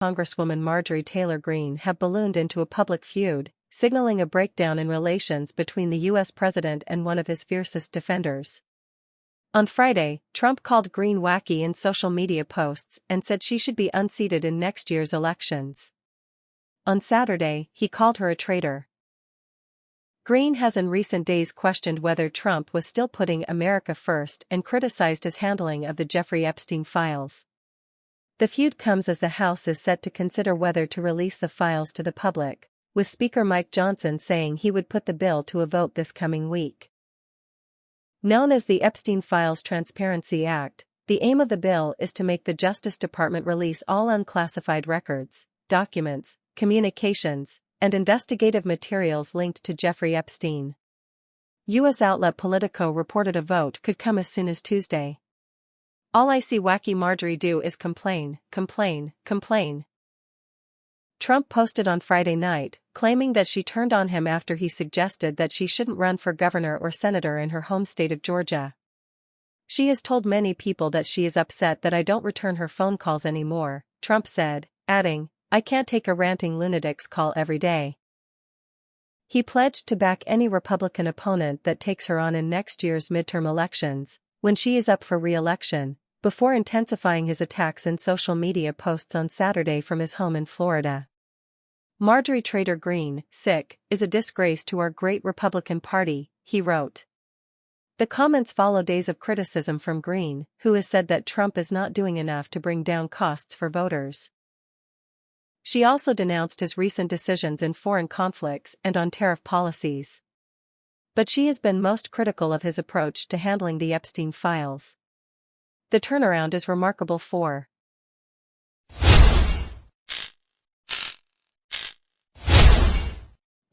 Congresswoman Marjorie Taylor Greene have ballooned into a public feud, signaling a breakdown in relations between the U.S. president and one of his fiercest defenders. On Friday, Trump called Greene wacky in social media posts and said she should be unseated in next year's elections. On Saturday, he called her a traitor. Greene has in recent days questioned whether Trump was still putting America first and criticized his handling of the Jeffrey Epstein files. The feud comes as the House is set to consider whether to release the files to the public, with Speaker Mike Johnson saying he would put the bill to a vote this coming week. Known as the Epstein Files Transparency Act, the aim of the bill is to make the Justice Department release all unclassified records, documents, communications, and investigative materials linked to Jeffrey Epstein. U.S. outlet Politico reported a vote could come as soon as Tuesday. "All I see wacky Marjorie do is complain, complain, complain," Trump posted on Friday night, claiming that she turned on him after he suggested that she shouldn't run for governor or senator in her home state of Georgia. "She has told many people that she is upset that I don't return her phone calls anymore," Trump said, adding, "I can't take a ranting lunatic's call every day." He pledged to back any Republican opponent that takes her on in next year's midterm elections, when she is up for re-election, before intensifying his attacks in social media posts on Saturday from his home in Florida. "Marjorie Taylor Greene, sick, is a disgrace to our great Republican Party," he wrote. The comments follow days of criticism from Greene, who has said that Trump is not doing enough to bring down costs for voters. She also denounced his recent decisions in foreign conflicts and on tariff policies. But she has been most critical of his approach to handling the Epstein files. The turnaround is remarkable for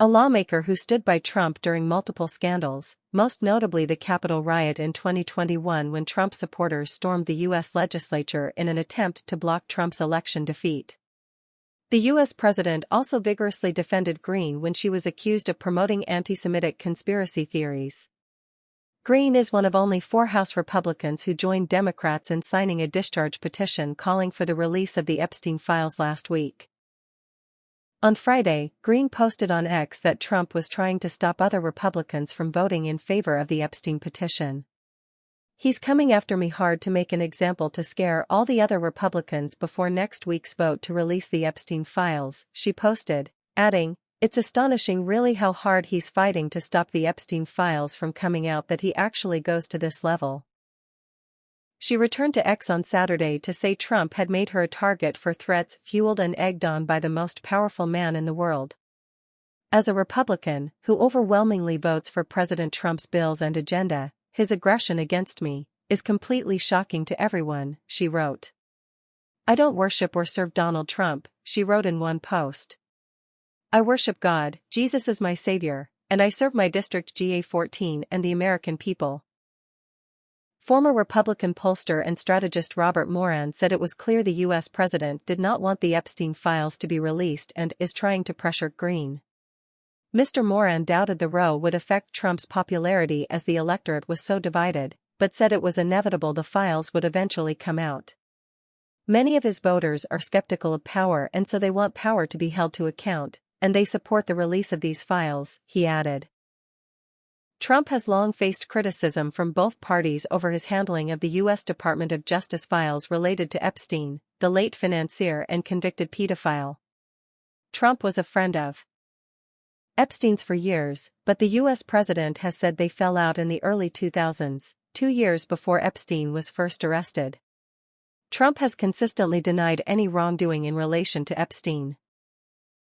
a lawmaker who stood by Trump during multiple scandals, most notably the Capitol riot in 2021 when Trump supporters stormed the U.S. legislature in an attempt to block Trump's election defeat. The U.S. president also vigorously defended Greene when she was accused of promoting anti-Semitic conspiracy theories. Greene is one of only 4 House Republicans who joined Democrats in signing a discharge petition calling for the release of the Epstein files last week. On Friday, Greene posted on X that Trump was trying to stop other Republicans from voting in favor of the Epstein petition. "He's coming after me hard to make an example to scare all the other Republicans before next week's vote to release the Epstein files," she posted, adding, "It's astonishing really how hard he's fighting to stop the Epstein files from coming out that he actually goes to this level." She returned to X on Saturday to say Trump had made her a target for threats fueled and egged on by the most powerful man in the world. "As a Republican, who overwhelmingly votes for President Trump's bills and agenda, his aggression against me is completely shocking to everyone," she wrote. "I don't worship or serve Donald Trump," she wrote in one post. "I worship God, Jesus is my Savior, and I serve my District GA14 and the American people." Former Republican pollster and strategist Robert Moran said it was clear the U.S. president did not want the Epstein files to be released and is trying to pressure Greene. Mr. Moran doubted the row would affect Trump's popularity as the electorate was so divided, but said it was inevitable the files would eventually come out. Many of his voters are skeptical of power and so they want power to be held to account, and they support the release of these files, he added. Trump has long faced criticism from both parties over his handling of the U.S. Department of Justice files related to Epstein, the late financier and convicted pedophile. Trump was a friend of Epstein's for years, but the U.S. president has said they fell out in the early 2000s, 2 years before Epstein was first arrested. Trump has consistently denied any wrongdoing in relation to Epstein.